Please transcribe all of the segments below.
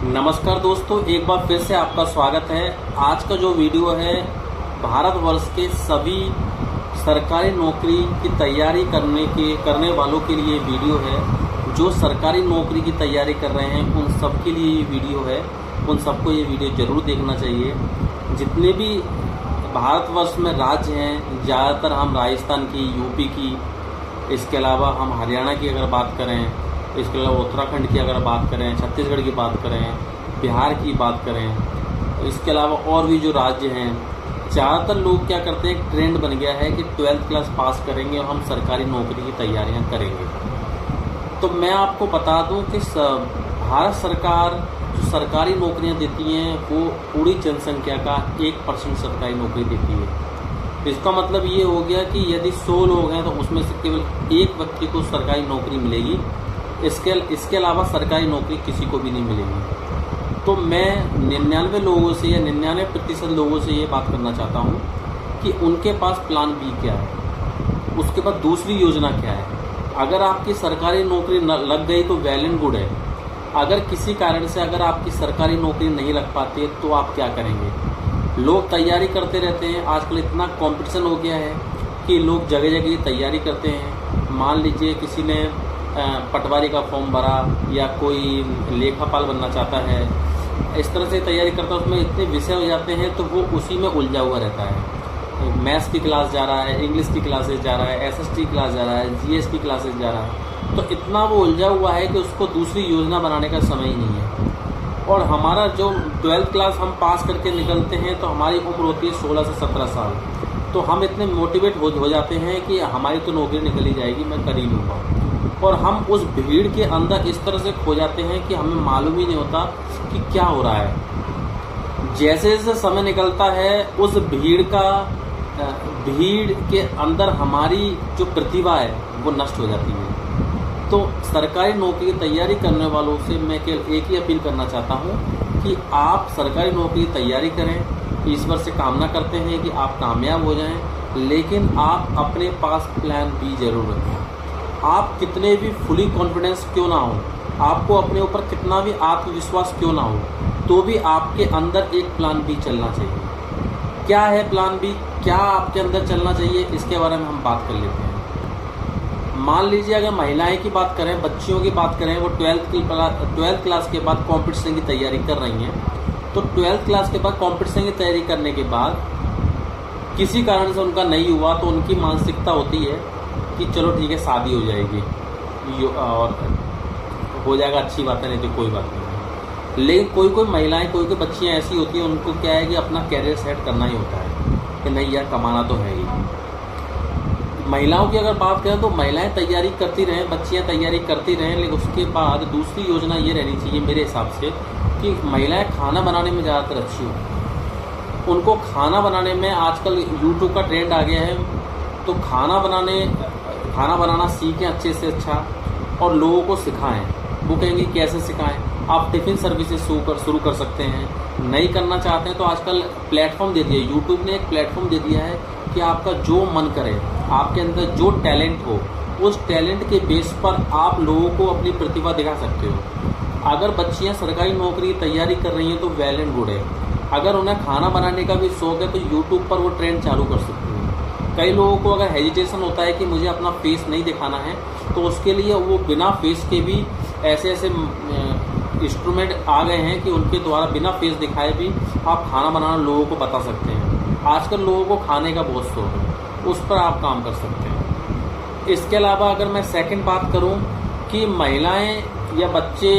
नमस्कार दोस्तों, एक बार फिर से आपका स्वागत है। आज का जो वीडियो है भारतवर्ष के सभी सरकारी नौकरी की तैयारी करने वालों के लिए वीडियो है। जो सरकारी नौकरी की तैयारी कर रहे हैं उन सब के लिए ये वीडियो है। उन सबको ये वीडियो ज़रूर देखना चाहिए। जितने भी भारतवर्ष में राज्य हैं, ज़्यादातर हम राजस्थान की, यूपी की, इसके अलावा हम हरियाणा की अगर बात करें, इसके अलावा उत्तराखंड की अगर बात करें, छत्तीसगढ़ की बात करें, बिहार की बात करें, इसके अलावा और भी जो राज्य हैं, ज़्यादातर लोग क्या करते हैं, एक ट्रेंड बन गया है कि 12th क्लास पास करेंगे और हम सरकारी नौकरी की तैयारियां करेंगे। तो मैं आपको बता दूं कि भारत सरकार जो सरकारी नौकरियां देती हैं वो पूरी जनसंख्या का 1% सरकारी नौकरी देती है। इसका मतलब ये हो गया कि यदि 100 लोग हैं तो उसमें से केवल एक व्यक्ति को सरकारी नौकरी मिलेगी। इसके अलावा सरकारी नौकरी किसी को भी नहीं मिलेगी। तो मैं 99 लोगों से या 99% लोगों से ये बात करना चाहता हूँ कि उनके पास प्लान बी क्या है, उसके बाद दूसरी योजना क्या है। अगर आपकी सरकारी नौकरी लग गई तो वेल एंड गुड है। अगर किसी कारण से अगर आपकी सरकारी नौकरी नहीं लग पाती है तो आप क्या करेंगे। लोग तैयारी करते रहते हैं। आजकल इतना कंपटीशन हो गया है कि लोग जगह जगह तैयारी करते हैं। मान लीजिए किसी ने पटवारी का फॉर्म भरा या कोई लेखापाल बनना चाहता है, इस तरह से तैयारी करता है। उसमें इतने विषय हो जाते हैं तो वो उसी में उलझा हुआ रहता है। मैथ्स की क्लास जा रहा है, इंग्लिश की क्लासेस जा रहा है, एसएसटी क्लास जा रहा है, जीएस की क्लासेस जा रहा है। तो इतना वो उलझा हुआ है कि उसको दूसरी योजना बनाने का समय ही नहीं है। और हमारा जो 12th क्लास हम पास करके निकलते हैं तो हमारी उम्र होती है 16 से 17 साल। तो हम इतने मोटिवेट हो जाते हैं कि हमारी तो नौकरी निकल ही जाएगी, मैं कर ही लूँगा। और हम उस भीड़ के अंदर इस तरह से खो जाते हैं कि हमें मालूम ही नहीं होता कि क्या हो रहा है। जैसे जैसे समय निकलता है उस भीड़ के अंदर हमारी जो प्रतिभा है वो नष्ट हो जाती है। तो सरकारी नौकरी की तैयारी करने वालों से मैं केवल एक ही अपील करना चाहता हूँ कि आप सरकारी नौकरी की तैयारी करें। ईश्वर से कामना करते हैं कि आप कामयाब हो जाएं, लेकिन आप अपने पास प्लान बी जरूर रखें। आप कितने भी फुली कॉन्फिडेंस क्यों ना हो, आपको अपने ऊपर कितना भी आत्मविश्वास क्यों ना हो, तो भी आपके अंदर एक प्लान बी चलना चाहिए। क्या है प्लान बी, क्या आपके अंदर चलना चाहिए, इसके बारे में हम बात कर लेते हैं। मान लीजिए अगर महिलाएं की बात करें, बच्चियों की बात करें, वो 12th क्लास के बाद कॉम्पिटिशन की तैयारी कर रही हैं। तो 12th क्लास के बाद कॉम्पिटिशन की तैयारी करने के बाद किसी कारण से उनका नहीं हुआ तो उनकी मानसिकता होती है कि चलो ठीक है, शादी हो जाएगी और हो जाएगा, अच्छी बात है, नहीं तो कोई बात नहीं। लेकिन कोई महिलाएं, कोई बच्चियां ऐसी होती हैं, उनको क्या है कि अपना कैरियर सेट करना ही होता है कि नहीं यार, कमाना तो है ही। महिलाओं की अगर बात करें तो महिलाएं तैयारी करती रहें, बच्चियां तैयारी करती रहें, लेकिन उसके बाद दूसरी योजना ये रहनी चाहिए मेरे हिसाब से कि महिलाएं खाना बनाने में ज़्यादातर अच्छी हो। उनको खाना बनाने में आजकल यूट्यूब का ट्रेंड आ गया है, तो खाना बनाना सीखें अच्छे से अच्छा और लोगों को सिखाएं। वो कहेंगे कैसे सिखाएं। आप टिफ़िन सर्विसेज शुरू कर सकते हैं। नहीं करना चाहते हैं तो आजकल प्लेटफॉर्म दे दिया, यूट्यूब ने एक प्लेटफॉर्म दे दिया है कि आपका जो मन करे, आपके अंदर जो टैलेंट हो, उस टैलेंट के बेस पर आप लोगों को अपनी प्रतिभा दिखा सकते हो। अगर बच्चियां सरकारी नौकरी की तैयारी कर रही हैं तो वेल एंड गुड है। अगर उन्हें खाना बनाने का भी शौक है तो यूट्यूब पर वो ट्रेंड चालू कर सकती हैं। कई लोगों को अगर हेजिटेशन होता है कि मुझे अपना फेस नहीं दिखाना है, तो उसके लिए वो बिना फेस के भी ऐसे इंस्ट्रूमेंट आ गए हैं कि उनके द्वारा बिना फेस दिखाए भी आप खाना बनाना लोगों को बता सकते हैं। आजकल लोगों को खाने का बहुत शौक है, उस पर आप काम कर सकते हैं। इसके अलावा अगर मैं सेकंड बात करूं कि महिलाएं या बच्चे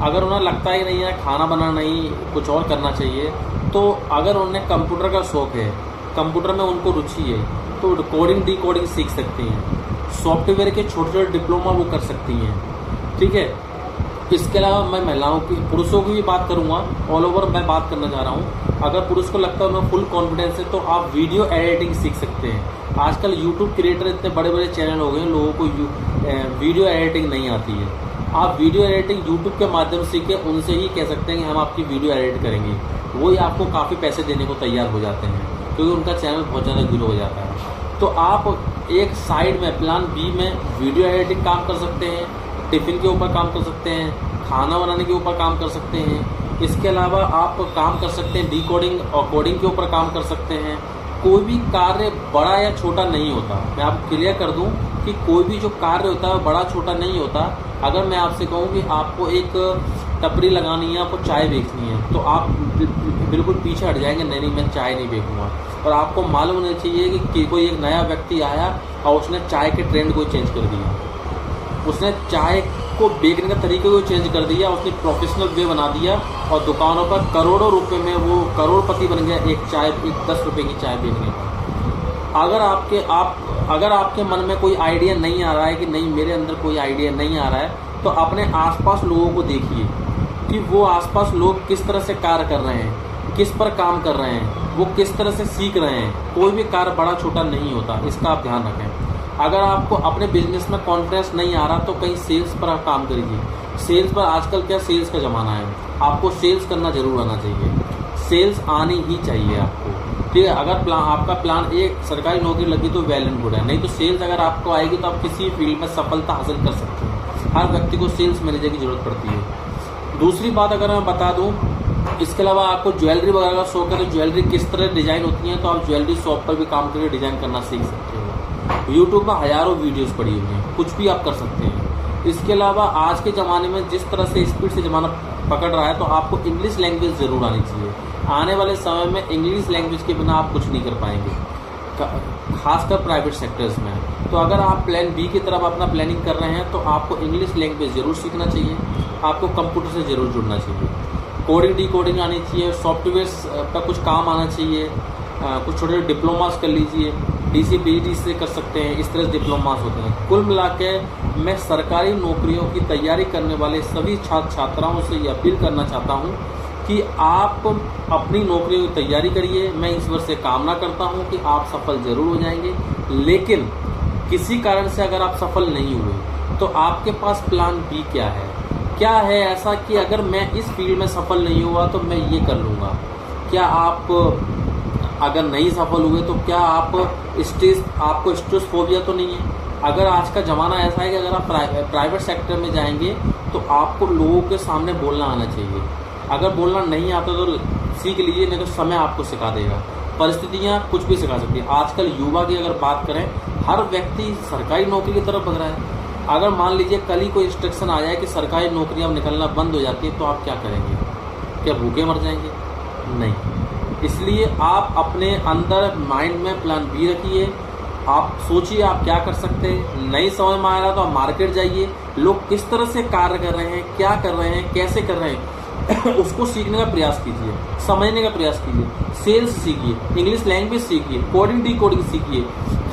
अगर उन्हें लगता है नहीं है खाना बनाना नहीं, कुछ और करना चाहिए, तो अगर उन्हें कंप्यूटर का शौक है, कंप्यूटर में उनको रुचि है, तो कोडिंग डिकोडिंग सीख सकती हैं। सॉफ्टवेयर के छोटे छोटे डिप्लोमा वो कर सकती हैं। ठीक है। इसके अलावा मैं महिलाओं की, पुरुषों की भी बात करूंगा। ऑल ओवर मैं बात करना चाह रहा हूं। अगर पुरुष को लगता है उन्हें फुल कॉन्फिडेंस है तो आप वीडियो एडिटिंग सीख सकते हैं। आजकल यूट्यूब क्रिएटर इतने बड़े बड़े चैनल हो गए हैं, लोगों को वीडियो एडिटिंग नहीं आती है। आप वीडियो एडिटिंग यूट्यूब के माध्यम से सीखे, उनसे ही कह सकते हैं कि हम आपकी वीडियो एडिट करेंगे। वही आपको काफ़ी पैसे देने को तैयार हो जाते हैं क्योंकि उनका चैनल बहुत ज़्यादा ग्रो हो जाता है। तो आप एक साइड में प्लान बी में वीडियो एडिटिंग काम कर सकते हैं, टिफ़िन के ऊपर काम कर सकते हैं, खाना बनाने के ऊपर काम कर सकते हैं। इसके अलावा आप काम कर सकते हैं डिकोडिंग और कोडिंग के ऊपर काम कर सकते हैं। कोई भी कार्य बड़ा या छोटा नहीं होता। मैं आपको क्लियर कर दूं कि कोई भी जो कार्य होता है बड़ा छोटा नहीं होता। अगर मैं आपसे कहूं कि आपको एक टपरी लगानी है, आपको चाय बेचनी है, तो आप बिल्कुल पीछे हट जाएंगे, नहीं मैं चाय नहीं बेचूंगा। और आपको मालूम होना चाहिए कि कोई एक नया व्यक्ति आया और उसने चाय के ट्रेंड को चेंज कर दिया, उसने चाय को बेचने का तरीके को चेंज कर दिया, उसने प्रोफेशनल वे बना दिया और दुकानों पर करोड़ों रुपए में वो करोड़पति बन गया एक 10 रुपए की चाय बेचने का। अगर आपके मन में कोई आइडिया नहीं आ रहा है कि नहीं मेरे अंदर कोई आइडिया नहीं आ रहा है, तो अपने आसपास लोगों को देखिए कि वो आसपास लोग किस तरह से कार्य कर रहे हैं, किस पर काम कर रहे हैं, वो किस तरह से सीख रहे हैं। कोई भी कार्य बड़ा छोटा नहीं होता, इसका आप ध्यान रखें। अगर आपको अपने बिजनेस में कॉन्फिडेंस नहीं आ रहा तो कहीं सेल्स पर आप काम करिए। सेल्स पर आजकल क्या सेल्स का ज़माना है, आपको सेल्स करना जरूर आना चाहिए, सेल्स आनी ही चाहिए आपको। ठीक है, अगर आपका प्लान एक सरकारी नौकरी लगी तो वेल एंड गुड है, नहीं तो सेल्स अगर आपको आएगी तो आप किसी फील्ड में सफलता हासिल कर सकते हैं। हर व्यक्ति को सेल्स मैनेजर की जरूरत पड़ती है। दूसरी बात अगर मैं बता दूं, इसके अलावा आपको ज्वेलरी वगैरह का शौक है तो ज्वेलरी किस तरह डिज़ाइन होती है तो आप ज्वेलरी शॉप पर भी काम करके डिज़ाइन करना सीख सकते हो। यूट्यूब में हज़ारों वीडियोस पड़ी हुई हैं, कुछ भी आप कर सकते हैं। इसके अलावा आज के ज़माने में जिस तरह से स्पीड से ज़माना पकड़ रहा है तो आपको इंग्लिश लैंग्वेज ज़रूर आनी चाहिए। आने वाले समय में इंग्लिश लैंग्वेज के बिना आप कुछ नहीं कर पाएंगे, खासकर प्राइवेट सेक्टर्स में। तो अगर आप प्लान बी की तरफ अपना प्लानिंग कर रहे हैं तो आपको इंग्लिश लैंग्वेज ज़रूर सीखना चाहिए, आपको कंप्यूटर से ज़रूर जुड़ना चाहिए, कोडिंग डिकोडिंग आनी चाहिए, सॉफ्टवेयर का कुछ काम आना चाहिए, कुछ छोटे छोटे डिप्लोमास कर लीजिए, DCPET से कर सकते हैं, इस तरह से डिप्लोमास होते हैं। कुल मिला के मैं सरकारी नौकरियों की तैयारी करने वाले सभी छात्र छात्राओं से ये अपील करना चाहता हूँ कि आप अपनी नौकरियों की तैयारी करिए। मैं ईश्वर से कामना करता हूँ कि आप सफल ज़रूर हो जाएंगे, लेकिन किसी कारण से अगर आप सफल नहीं हुए तो आपके पास प्लान बी क्या है ऐसा कि अगर मैं इस फील्ड में सफल नहीं हुआ तो मैं ये कर लूँगा। क्या आप अगर नहीं सफल हुए तो क्या आपको स्ट्रेस फोबिया तो नहीं है? अगर आज का ज़माना ऐसा है कि अगर आप प्राइवेट सेक्टर में जाएंगे तो आपको लोगों के सामने बोलना आना चाहिए। अगर बोलना नहीं आता तो सीख लीजिए, नहीं तो समय आपको सिखा देगा, परिस्थितियाँ कुछ भी सिखा सकती है। आजकल युवा की अगर बात करें, हर व्यक्ति सरकारी नौकरी की तरफ बढ़ रहा है। अगर मान लीजिए कल ही कोई इंस्ट्रक्शन आ जाए कि सरकारी नौकरियाँ निकलना बंद हो जाती है तो आप क्या करेंगे? क्या भूखे मर जाएंगे? नहीं। इसलिए आप अपने अंदर माइंड में प्लान बी रखिए, आप सोचिए आप क्या कर सकते हैं। नहीं समझ में आ रहा तो आप मार्केट जाइए, लोग किस तरह से कार्य कर रहे हैं, क्या कर रहे हैं, कैसे कर रहे हैं उसको सीखने का प्रयास कीजिए, समझने का प्रयास कीजिए, सेल्स सीखिए, इंग्लिश लैंग्वेज सीखिए, कोडिंग डिकोडिंग सीखिए।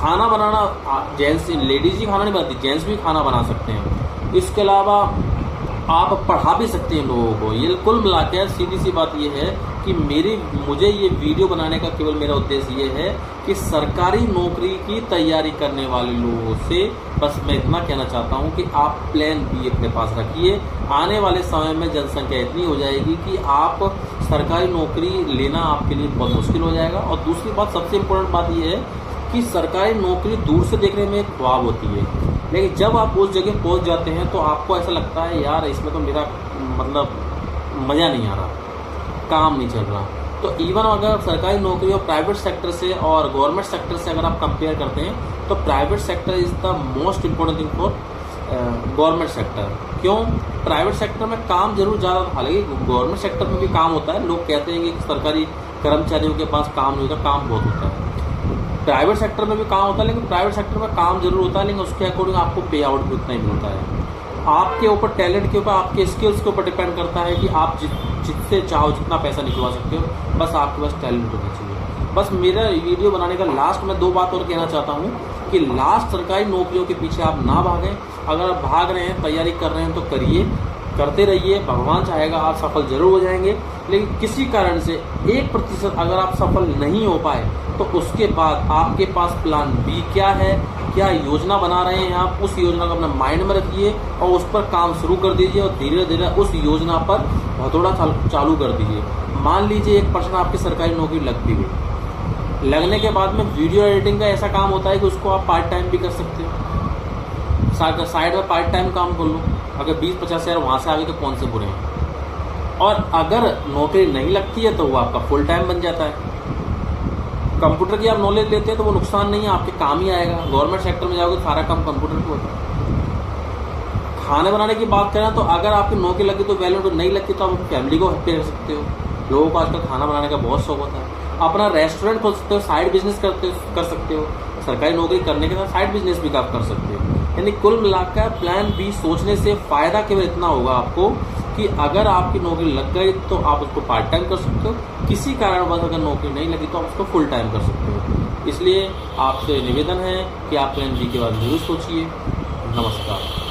खाना बनाना जेंट्स लेडीज ही खाना नहीं बनाती, जेंट्स भी खाना बना सकते हैं। इसके अलावा आप पढ़ा भी सकते हैं लोगों को। ये कुल मिला के सीधी सी बात ये है कि मुझे ये वीडियो बनाने का केवल मेरा उद्देश्य ये है कि सरकारी नौकरी की तैयारी करने वाले लोगों से बस मैं इतना कहना चाहता हूँ कि आप प्लान बी अपने पास रखिए। आने वाले समय में जनसंख्या इतनी हो जाएगी कि आप सरकारी नौकरी लेना आपके लिए बहुत मुश्किल हो जाएगा। और दूसरी बात, सबसे इम्पोर्टेंट बात ये है कि सरकारी नौकरी दूर से देखने में एक ख्वाब होती है, लेकिन जब आप उस जगह पहुंच जाते हैं तो आपको ऐसा लगता है यार इसमें तो मेरा मतलब मज़ा नहीं आ रहा, काम नहीं चल रहा। तो इवन अगर सरकारी नौकरी और प्राइवेट सेक्टर से और गवर्नमेंट सेक्टर से अगर आप कंपेयर करते हैं तो private sector is the most important thing for government sector. क्यों? प्राइवेट सेक्टर में काम जरूर ज़्यादा, हालांकि गवर्नमेंट सेक्टर में भी काम होता है। लोग कहते हैं कि सरकारी कर्मचारियों के पास काम नहीं होता, काम बहुत होता है। प्राइवेट सेक्टर में भी काम होता है, लेकिन प्राइवेट सेक्टर में काम जरूर होता है, लेकिन उसके अकॉर्डिंग आपको पे आउट भी उतना ही मिलता है। आपके ऊपर, टैलेंट के ऊपर, आपके स्किल्स के ऊपर डिपेंड करता है कि आप जितने चाहो जितना पैसा निकलवा सकते हो, बस आपके पास टैलेंट होना चाहिए। बस मेरा वीडियो बनाने का लास्ट में 2 बात और कहना चाहता हूँ कि लास्ट सरकारी नौकरियों के पीछे आप ना भागें। अगर आप भाग रहे हैं, तैयारी कर रहे हैं तो करिए, करते रहिए, भगवान चाहेगा आप सफल जरूर हो जाएंगे। लेकिन किसी कारण से 1% अगर आप सफल नहीं हो पाए तो उसके बाद आपके पास प्लान बी क्या है, क्या योजना बना रहे हैं आप, उस योजना को अपने माइंड में रखिए और उस पर काम शुरू कर दीजिए और धीरे धीरे उस योजना पर हथौड़ा चालू कर दीजिए। मान लीजिए 1% आपकी सरकारी नौकरी लग भी गई, लगने के बाद में वीडियो एडिटिंग का ऐसा काम होता है कि उसको आप पार्ट टाइम भी कर सकते हो, साइड में पार्ट टाइम काम कर लो। अगर 20-50 हज़ार वहाँ से आगे तो कौन से बुरे हैं। और अगर नौकरी नहीं लगती है तो वो आपका फुल टाइम बन जाता है। कंप्यूटर की आप नॉलेज लेते हैं तो वो नुकसान नहीं है, आपके काम ही आएगा। गवर्नमेंट सेक्टर में जाओगे तो सारा काम कंप्यूटर पे होता है। खाने बनाने की बात करें तो अगर आपकी नौकरी लगी तो वैल्यू, नहीं लगती तो आप अपनी फैमिली को हैप्पी रख सकते हो। लोगों को आजकल खाना बनाने का बहुत शौक होता है, अपना रेस्टोरेंट खोल सकते हो, साइड बिजनेस कर सकते हो। सरकारी नौकरी करने के साथ साइड बिजनेस भी आप कर सकते हो। यानी कुल मिलाकर प्लान बी सोचने से फ़ायदा केवल इतना होगा आपको कि अगर आपकी नौकरी लग गई तो आप उसको पार्ट टाइम कर सकते हो, किसी कारणवश अगर नौकरी नहीं लगी तो आप उसको फुल टाइम कर सकते हो। इसलिए आपसे निवेदन है कि आप प्लान बी के बारे में जरूर सोचिए। नमस्कार।